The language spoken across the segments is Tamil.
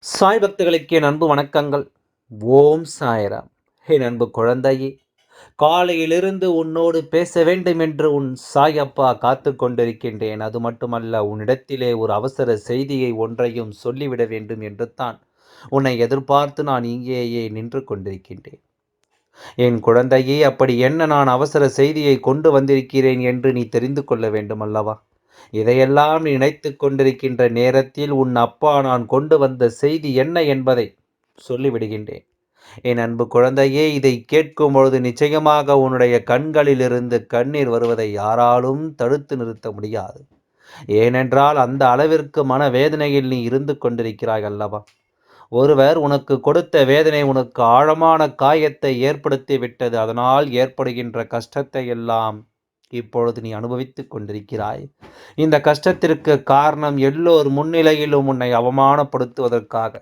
சாய் பக்தர்களுக்கு என் அன்பு வணக்கங்கள். ஓம் சாய்ராம். என் அன்பு குழந்தையே, காலையிலிருந்து உன்னோடு பேச வேண்டும் என்று உன் சாயப்பா காத்து கொண்டிருக்கின்றேன். அது மட்டுமல்ல, உன்னிடத்திலே ஒரு அவசர செய்தியை ஒன்றையும் சொல்லிவிட வேண்டும் என்று தான் உன்னை எதிர்பார்த்து நான் இங்கேயே நின்று கொண்டிருக்கின்றேன். என் குழந்தையே, அப்படி என்ன நான் அவசர செய்தியை கொண்டு வந்திருக்கிறேன் என்று நீ தெரிந்து கொள்ள வேண்டும் அல்லவா? இதையெல்லாம் நினைத்து கொண்டிருக்கின்ற நேரத்தில் உன் அப்பா நான் கொண்டு வந்த செய்தி என்ன என்பதை சொல்லிவிடுகின்றேன். என் அன்பு குழந்தையே, இதை கேட்கும் பொழுது நிச்சயமாக உன்னுடைய கண்களிலிருந்து கண்ணீர் வருவதை யாராலும் தடுத்து நிறுத்த முடியாது. ஏனென்றால் அந்த அளவிற்கு மனவேதனையில் நீ இருந்து கொண்டிருக்கிறாய் அல்லவா? ஒருவர் உனக்கு கொடுத்த வேதனை உனக்கு ஆழமான காயத்தை ஏற்படுத்தி விட்டது. அதனால் ஏற்படுகின்ற கஷ்டத்தை எல்லாம் இப்பொழுது நீ அனுபவித்துக் கொண்டிருக்கிறாய். இந்த கஷ்டத்திற்கு காரணம் எல்லோர் முன்னிலையிலும் உன்னை அவமானப்படுத்துவதற்காக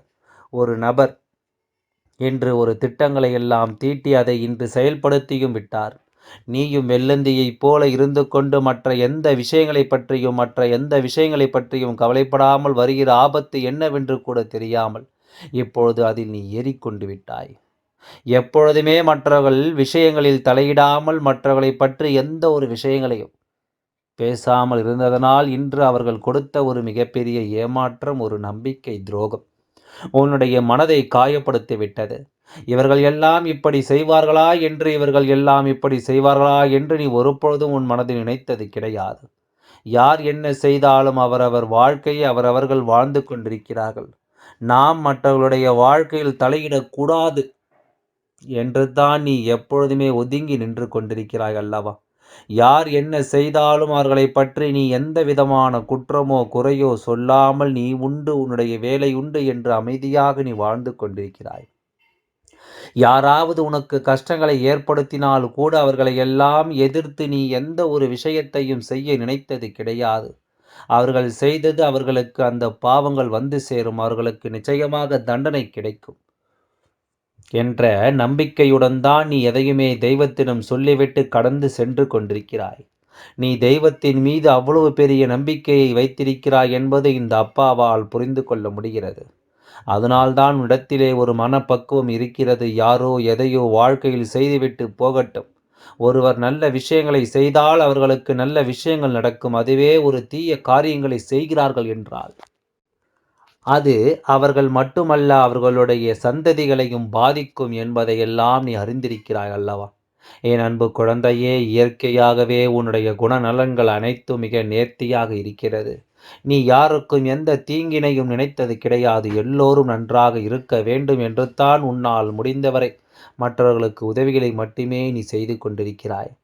ஒரு நபர் என்று ஒரு திட்டங்களை எல்லாம் தீட்டி அதை இன்று செயல்படுத்தியும் விட்டார். நீயும் வெள்ளந்தியைப் போல இருந்து கொண்டு மற்ற எந்த விஷயங்களை பற்றியும் கவலைப்படாமல் வருகிற ஆபத்து என்னவென்று கூட தெரியாமல் இப்பொழுது அதில் நீ ஏறிக்கொண்டு விட்டாய். எப்பொழுதுமே மற்றவர்கள் விஷயங்களில் தலையிடாமல் மற்றவர்களை பற்றி எந்த ஒரு விஷயங்களையும் பேசாமல் இருந்ததனால் இன்று அவர்கள் கொடுத்த ஒரு மிகப்பெரிய ஏமாற்றம், ஒரு நம்பிக்கை துரோகம் உன்னுடைய மனதை காயப்படுத்தி விட்டது. இவர்கள் எல்லாம் இப்படி செய்வார்களா என்று நீ ஒருபொழுதும் உன் மனதில் நினைத்தது கிடையாது. யார் என்ன செய்தாலும் அவரவர் வாழ்க்கையை அவரவர்கள் வாழ்ந்து கொண்டிருக்கிறார்கள். நாம் மற்றவர்களுடைய வாழ்க்கையில் தலையிடக்கூடாது என்று தான் நீ எப்பொழுதுமே ஒதுங்கி நின்று கொண்டிருக்கிறாய் அல்லவா? யார் என்ன செய்தாலும் அவர்களை பற்றி நீ எந்த விதமான குற்றமோ குறையோ சொல்லாமல் நீ உண்டு, உன்னுடைய வேலை உண்டு என்று அமைதியாக நீ வாழ்ந்து கொண்டிருக்கிறாய். யாராவது உனக்கு கஷ்டங்களை ஏற்படுத்தினால் கூட அவர்களை எல்லாம் எதிர்த்து நீ எந்த ஒரு விஷயத்தையும் செய்ய நினைத்தது கிடையாது. அவர்கள் செய்தது அவர்களுக்கு அந்த பாவங்கள் வந்து சேரும், அவர்களுக்கு நிச்சயமாக தண்டனை கிடைக்கும் என்ற நம்பிக்கையுடன் தான் நீ எதையுமே தெய்வத்திடம் சொல்லிவிட்டு கடந்து சென்று கொண்டிருக்கிறாய். நீ தெய்வத்தின் மீது அவ்வளவு பெரிய நம்பிக்கையை வைத்திருக்கிறாய் என்பது இந்த அப்பாவால் புரிந்து கொள்ள முடிகிறது. அதனால்தான் உன்னிடத்திலே ஒரு மனப்பக்குவம் இருக்கிறது. யாரோ எதையோ வாழ்க்கையில் செய்துவிட்டு போகட்டும். ஒருவர் நல்ல விஷயங்களை செய்தால் அவர்களுக்கு நல்ல விஷயங்கள் நடக்கும். அதுவே ஒரு தீய காரியங்களை செய்கிறார்கள் என்றால் அது அவர்கள் மட்டுமல்ல, அவர்களுடைய சந்ததிகளையும் பாதிக்கும் என்பதையெல்லாம் நீ அறிந்திருக்கிறாய் அல்லவா? என் அன்பு குழந்தையே, இயற்கையாகவே உன்னுடைய குணநலன்கள் அனைத்தும் மிக நேர்த்தியாக இருக்கிறது. நீ யாருக்கும் எந்த தீங்கினையும் நினைத்தது கிடையாது. எல்லோரும் நன்றாக இருக்க வேண்டும் என்று தான் உன்னால் முடிந்தவரை மற்றவர்களுக்கு உதவிகளை மட்டுமே நீ செய்து கொண்டிருக்கிறாய்.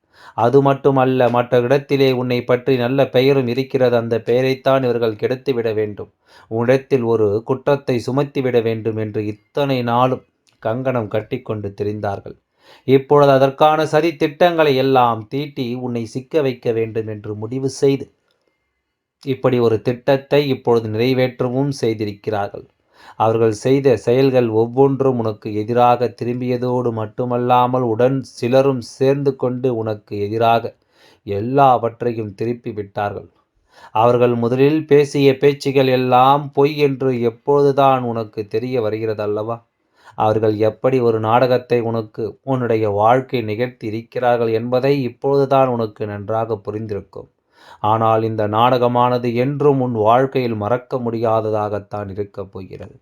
அது மட்டுமல்ல, மற்ற இடத்திலே உன்னை பற்றி நல்ல பெயரும் இருக்கிறது. அந்த பெயரைத்தான் இவர்கள் கெடுத்துவிட வேண்டும், உன்னிடத்தில் ஒரு குற்றத்தை சுமத்திவிட வேண்டும் என்று இத்தனை நாளும் கங்கணம் கட்டிக்கொண்டு திரிந்தார்கள். இப்பொழுது அதற்கான சதி திட்டங்களை எல்லாம் தீட்டி உன்னை சிக்க வைக்க வேண்டும் என்று முடிவு செய்து இப்படி ஒரு திட்டத்தை இப்பொழுது நிறைவேற்றவும் செய்திருக்கிறார்கள். அவர்கள் செய்த செயல்கள் ஒவ்வொன்றும் உனக்கு எதிராக திரும்பியதோடு மட்டுமல்லாமல் உடன் சிலரும் சேர்ந்து கொண்டு உனக்கு எதிராக எல்லாவற்றையும் திருப்பி விட்டார்கள். அவர்கள் முதலில் பேசிய பேச்சுகள் எல்லாம் பொய் என்று எப்பொழுதுதான் உனக்கு தெரிய வருகிறது அல்லவா? அவர்கள் எப்படி ஒரு நாடகத்தை உன்னுடைய வாழ்க்கை நிகழ்த்தி இருக்கிறார்கள் என்பதை இப்பொழுதுதான் உனக்கு நன்றாக புரிந்திருக்கும். ஆனால் இந்த நாடகமானது என்றும் உன் வாழ்க்கையில் மறக்க முடியாததாகத்தான் இருக்கப் போகிறது.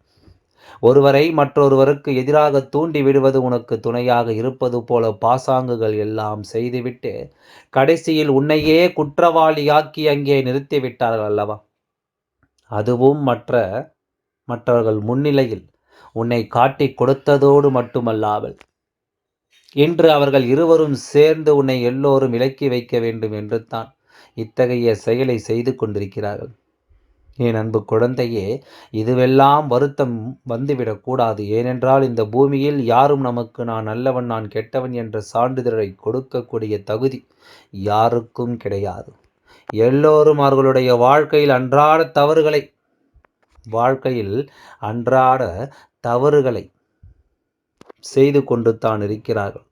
ஒருவரை மற்றொருவருக்கு எதிராக தூண்டி விடுவது உனக்கு துணையாக இருப்பது போல பாசாங்குகள் எல்லாம் செய்துவிட்டு கடைசியில் உன்னையே குற்றவாளியாக்கி அங்கே நிறுத்திவிட்டார்கள் அல்லவா? அதுவும் மற்றவர்கள் முன்னிலையில் உன்னை காட்டி கொடுத்ததோடு மட்டுமல்லாமல் இன்று அவர்கள் இருவரும் சேர்ந்து உன்னை எல்லோரும் விலக்கி வைக்க வேண்டும் என்று தான் இத்தகைய செயலை செய்து கொண்டிருக்கிறார்கள். என் அன்பு குழந்தையே, இதுவெல்லாம் வருத்தம் வந்துவிடக்கூடாது. ஏனென்றால் இந்த பூமியில் யாரும் நமக்கு நான் நல்லவன் நான் கெட்டவன் என்ற சான்றிதழை கொடுக்கக்கூடிய தகுதி யாருக்கும் கிடையாது. எல்லோரும் அவர்களுடைய வாழ்க்கையில் அன்றாட தவறுகளை செய்து கொண்டு தான் இருக்கிறார்கள்.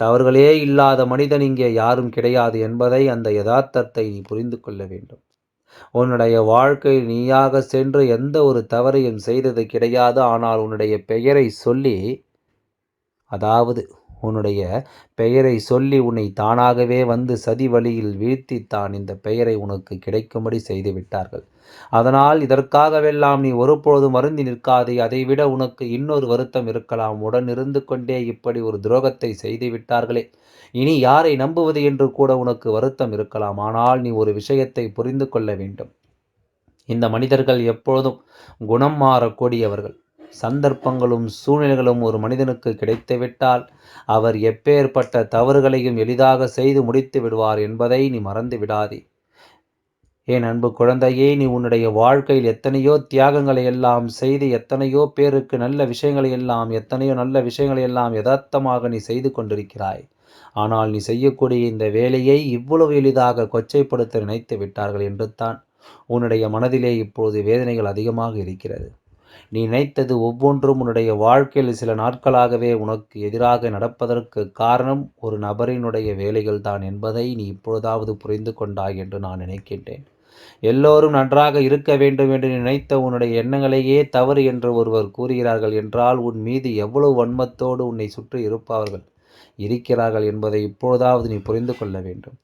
தவறுகளே இல்லாத மனிதன் இங்கே யாரும் கிடையாது என்பதை அந்த யதார்த்தத்தை புரிந்து கொள்ள வேண்டும். உன்னுடைய வாழ்க்கையில் நீயாக சென்று எந்த ஒரு தவறையும் செய்தது கிடையாது. ஆனால் உன்னுடைய பெயரை சொல்லி, அதாவது உன்னுடைய பெயரை சொல்லி உன்னை தானாகவே வந்து சதி வழியில் வீழ்த்தித்தான் இந்த பெயரை உனக்கு கிடைக்கும்படி செய்து விட்டார்கள். அதனால் இதற்காகவெல்லாம் நீ ஒருபொழுதும் வருந்தி நிற்காதே. அதைவிட உனக்கு இன்னொரு வருத்தம் இருக்கலாம். உடன் இருந்து கொண்டே இப்படி ஒரு துரோகத்தை செய்து விட்டார்களே, இனி யாரை நம்புவது என்று கூட உனக்கு வருத்தம் இருக்கலாம். ஆனால் நீ ஒரு விஷயத்தை புரிந்து கொள்ள வேண்டும். இந்த மனிதர்கள் எப்பொழுதும் குணம் மாறக்கூடியவர்கள். சந்தர்ப்பங்களும் சூழ்நிலைகளும் ஒரு மனிதனுக்கு கிடைத்துவிட்டால் அவர் எப்பேற்பட்ட தவறுகளையும் எளிதாக செய்து முடித்து விடுவார் என்பதை நீ மறந்து விடாதே. என் அன்பு குழந்தையே, நீ உன்னுடைய வாழ்க்கையில் எத்தனையோ தியாகங்களை எல்லாம் செய்து, எத்தனையோ பேருக்கு நல்ல விஷயங்களை எல்லாம், எத்தனையோ நல்ல விஷயங்களை எல்லாம் யதார்த்தமாக நீ செய்து கொண்டிருக்கிறாய். ஆனால் நீ செய்யக்கூடிய இந்த வேலையை இவ்வளவு எளிதாக கொச்சைப்படுத்த நினைத்து விட்டார்கள் என்று தான் உன்னுடைய மனதிலே இப்போது வேதனைகள் அதிகமாக இருக்கிறது. நீ நினைத்தது ஒவ்வொன்றும் உன்னுடைய வாழ்க்கையில் சில நாட்களாகவே உனக்கு எதிராக நடப்பதற்கு காரணம் ஒரு நபரினுடைய வேலைகள் தான் என்பதை நீ இப்பொழுதாவது புரிந்து கொண்டாய் என்று நான் நினைக்கின்றேன். எல்லோரும் நன்றாக இருக்க வேண்டும் என்று நினைத்த உன்னுடைய எண்ணங்களையே தவறு என்று ஒருவர் கூறுகிறார்கள் என்றால் உன் மீது எவ்வளவு வன்மத்தோடு உன்னை சுற்றி இருப்பவர்கள் இருக்கிறார்கள் என்பதை இப்பொழுதாவது நீ புரிந்து கொள்ள வேண்டும்.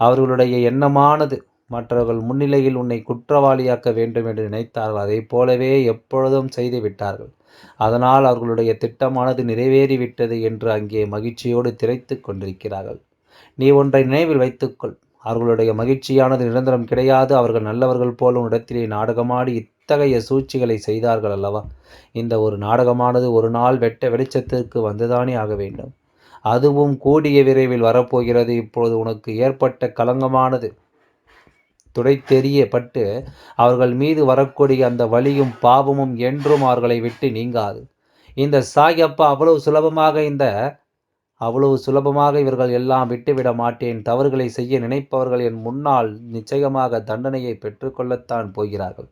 அவர்களுடைய எண்ணமானது மற்றவர்கள் முன்னிலையில் உன்னை குற்றவாளியாக்க வேண்டும் என்று நினைத்தார்கள். அதை போலவே எப்பொழுதும் செய்து விட்டார்கள். அதனால் அவர்களுடைய திட்டமானது நிறைவேறிவிட்டது என்று அங்கே மகிழ்ச்சியோடு திளைத்து கொண்டிருக்கிறார்கள். நீ ஒன்றை நினைவில் வைத்துக்கொள். அவர்களுடைய மகிழ்ச்சியானது நிரந்தரம் கிடையாது. அவர்கள் நல்லவர்கள் போல உன்னிடத்திலே நாடகமாடி இத்தகைய சூழ்ச்சிகளை செய்தார்கள் அல்லவா? இந்த ஒரு நாடகமானது ஒரு நாள் வெட்ட வெளிச்சத்திற்கு வந்துதானே ஆக வேண்டும். அதுவும் கூடிய விரைவில் வரப்போகிறது. இப்பொழுது உனக்கு ஏற்பட்ட களங்கமானது துடைத்தெறியப்பட்டு அவர்கள் மீது வரக்கூடிய அந்த வலியும் பாவமும் என்றும் அவர்களை விட்டு நீங்காது. இந்த சாயப்பா அவ்வளவு சுலபமாக இவர்கள் எல்லாம் விட்டுவிட மாட்டேன். தவறுகளை செய்ய நினைப்பவர்கள் என் முன்னால் நிச்சயமாக தண்டனையை பெற்றுக்கொள்ளத்தான் போகிறார்கள்.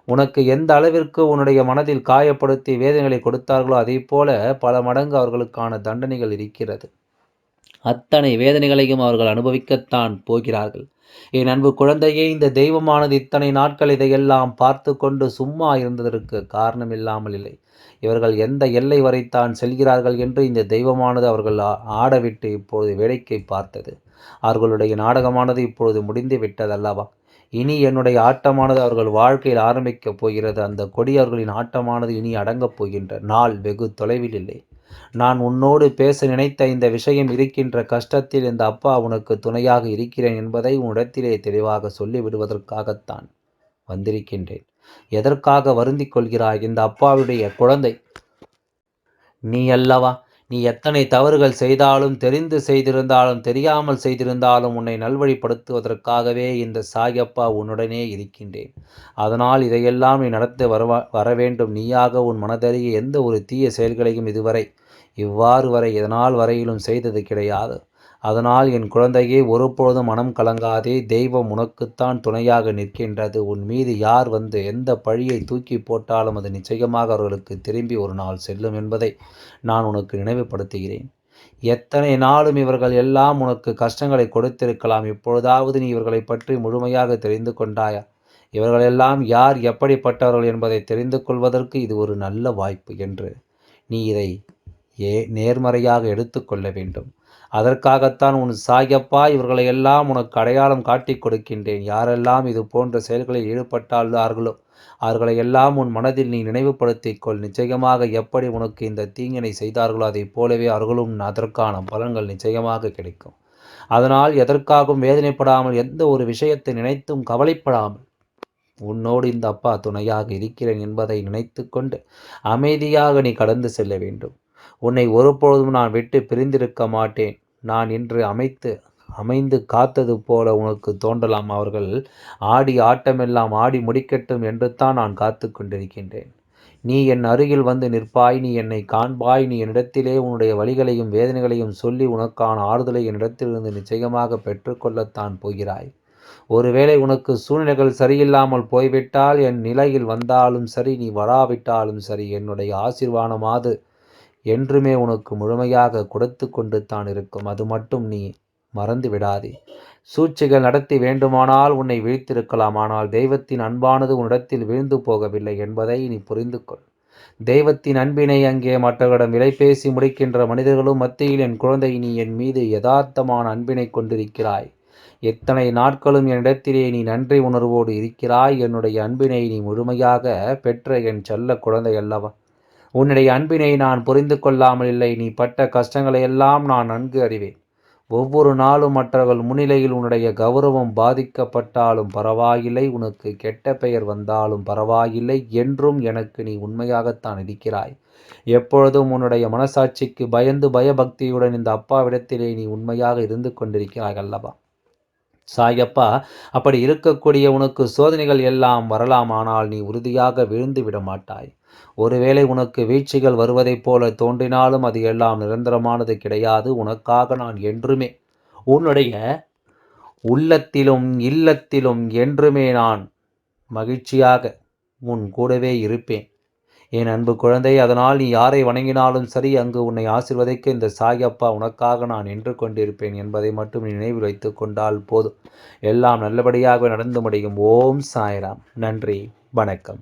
உனக்கு எந்த அளவிற்கு உன்னுடைய மனதில் காயப்படுத்தி வேதனைகளை கொடுத்தார்களோ அதே போல பல மடங்கு அவர்களுக்கான தண்டனைகள் இருக்கிறது. அத்தனை வேதனைகளையும் அவர்கள் அனுபவிக்கத்தான் போகிறார்கள். என் அன்பு குழந்தையே, இந்த தெய்வமானது இத்தனை நாட்கள் இதையெல்லாம் பார்த்து கொண்டு சும்மா இருந்ததற்கு காரணம் இல்லாமல் இல்லை. இவர்கள் எந்த எல்லை வரைத்தான் செல்கிறார்கள் என்று இந்த தெய்வமானது அவர்கள் ஆடவிட்டு இப்பொழுது வேடிக்கை பார்த்தது. அவர்களுடைய நாடகமானது இப்பொழுது முடிந்து விட்டதல்லவா? இனி என்னுடைய ஆட்டமானது அவர்கள் வாழ்க்கையில் ஆரம்பிக்கப் போகிறது. அந்த கொடி அவர்களின் ஆட்டமானது இனி அடங்கப் போகின்ற நாள் வெகு தொலைவில் இல்லை. நான் உன்னோடு பேச நினைத்த இந்த விஷயம் இருக்கின்ற கஷ்டத்தில் இந்த அப்பா உனக்கு துணையாக இருக்கிறேன் என்பதை உன்னிடத்திலே தெளிவாக சொல்லிவிடுவதற்காகத்தான் வந்திருக்கின்றேன். எதற்காக வருந்திக் கொள்கிறாய்? இந்த அப்பாவுடைய குழந்தை நீ அல்லவா? நீ எத்தனை தவறுகள் செய்தாலும், தெரிந்து செய்திருந்தாலும், தெரியாமல் செய்திருந்தாலும் உன்னை நல்வழிப்படுத்துவதற்காகவே இந்த சாயப்பா உன்னுடனே இருக்கின்றேன். அதனால் இதையெல்லாம் நீ நடத்த வர வேண்டும். நீயாக உன் மனதறிய எந்த ஒரு தீய செயல்களையும் இதுவரை இவ்வாறு வரை இதனால் வரையிலும் செய்தது கிடையாது. அதனால் என் குழந்தையே, ஒருபொழுதும் மனம் கலங்காதே. தெய்வம் உனக்குத்தான் துணையாக நிற்கின்றது. உன் மீது யார் வந்து எந்த பழியை தூக்கி போட்டாலும் அது நிச்சயமாக அவர்களுக்கு திரும்பி ஒரு நாள் செல்லும் என்பதை நான் உனக்கு நினைவுபடுத்துகிறேன். எத்தனை நாளும் இவர்கள் எல்லாம் உனக்கு கஷ்டங்களை கொடுத்திருக்கலாம். இப்பொழுதாவது நீ இவர்களை பற்றி முழுமையாக தெரிந்து கொண்டாயா? இவர்களெல்லாம் யார், எப்படிப்பட்டவர்கள் என்பதை தெரிந்து கொள்வதற்கு இது ஒரு நல்ல வாய்ப்பு என்று நீ இதை நேர்மறையாக எடுத்துக்கொள்ள வேண்டும். அதற்காகத்தான் உன் சாயப்பா இவர்களை எல்லாம் உனக்கு அடையாளம் காட்டி கொடுக்கின்றேன். யாரெல்லாம் இது போன்ற செயல்களில் ஈடுபட்டார்களோ அவர்களை எல்லாம் உன் மனதில் நீ நினைவுபடுத்திக்கொள். நிச்சயமாக எப்படி உனக்கு இந்த தீங்கினை செய்தார்களோ அதை போலவே அவர்களும் அதற்கான பலன்கள் நிச்சயமாக கிடைக்கும். அதனால் எதற்காகவும் வேதனைப்படாமல், எந்த ஒரு விஷயத்தை நினைத்தும் கவலைப்படாமல், உன்னோடு இந்த அப்பா துணையாக இருக்கிறேன் என்பதை நினைத்து கொண்டு அமைதியாக நீ கடந்து செல்ல வேண்டும். உன்னை ஒருபொழுதும் நான் விட்டு பிரிந்திருக்க மாட்டேன். நான் இன்று அமைந்து காத்தது போல உனக்கு தோன்றலாம். அவர்கள் ஆடி ஆட்டமெல்லாம் ஆடி முடிக்கட்டும் என்று தான் நான் காத்து கொண்டிருக்கின்றேன். நீ என் அருகில் வந்து நிற்பாய், நீ என்னை காண்பாய், நீ என்னிடத்திலே உன்னுடைய வலிகளையும் வேதனைகளையும் சொல்லி உனக்கான ஆறுதலை என்னிடத்திலிருந்து நிச்சயமாக பெற்றுக்கொள்ளத்தான் போகிறாய். ஒருவேளை உனக்கு சூழ்நிலைகள் சரியில்லாமல் போய்விட்டால், என் நிலையில் வந்தாலும் சரி, நீ வராவிட்டாலும் சரி, என்னுடைய ஆசீர்வாதமாது என்றுமே உனக்கு முழுமையாக கொடுத்து கொண்டு தான் இருக்கும். அது மட்டும் நீ மறந்து விடாதே. சூழ்ச்சிகள் நடத்தி வேண்டுமானால் உன்னை வீழ்த்திருக்கலாம். ஆனால் தெய்வத்தின் அன்பானது உன்னிடத்தில் வீழ்ந்து போகவில்லை என்பதை நீ புரிந்து கொள். தெய்வத்தின் அன்பினை அங்கே மற்றவரிடம் விலை பேசி முடிக்கின்ற மனிதர்களும் மத்தியில் என் குழந்தை, நீ என் மீது யதார்த்தமான அன்பினை கொண்டிருக்கிறாய். எத்தனை நாட்களும் என்னிடத்திலே நீ நன்றி உணர்வோடு இருக்கிறாய். என்னுடைய அன்பினை நீ முழுமையாக பெற்ற என் செல்ல குழந்தை அல்லவா. உன்னுடைய அன்பினை நான் புரிந்து கொள்ளாமல் இல்லை. நீ பட்ட கஷ்டங்களை எல்லாம் நான் நன்கு அறிவேன். ஒவ்வொரு நாளும் மற்றவர்கள் முன்னிலையில் உன்னுடைய கௌரவம் பாதிக்கப்பட்டாலும் பரவாயில்லை, உனக்கு கெட்ட பெயர் வந்தாலும் பரவாயில்லை, என்றும் எனக்கு நீ உண்மையாகத்தான் இருக்கிறாய். எப்பொழுதும் உன்னுடைய மனசாட்சிக்கு பயந்து பயபக்தியுடன் இந்த அப்பாவிடத்திலே நீ உண்மையாக இருந்து கொண்டிருக்கிறாய் அல்லவா. சாயப்பா அப்படி இருக்கக்கூடிய உனக்கு சோதனைகள் எல்லாம் வரலாம், ஆனால் நீ உறுதியாக வீழ்ந்து விட மாட்டாய். ஒருவேளை உனக்கு வீழ்ச்சிகள் வருவதைப் போல தோன்றினாலும் அது எல்லாம் நிரந்தரமானது கிடையாது. உனக்காக நான் என்றுமே உன்னுடைய உள்ளத்திலும் இல்லத்திலும் என்றுமே நான் மகிழ்ச்சியாக உன் கூடவே இருப்பேன் என் அன்பு குழந்தை. அதனால் நீ யாரை வணங்கினாலும் சரி, அங்கு உன்னை ஆசீர்வதிக்க இந்த சாயப்பா உனக்காக நான் நின்று கொண்டிருப்பேன் என்பதை மட்டும் நீ நினைவில் வைத்து கொண்டால் போதும். எல்லாம் நல்லபடியாக நடந்து முடியும். ஓம் சாய்ராம். நன்றி, வணக்கம்.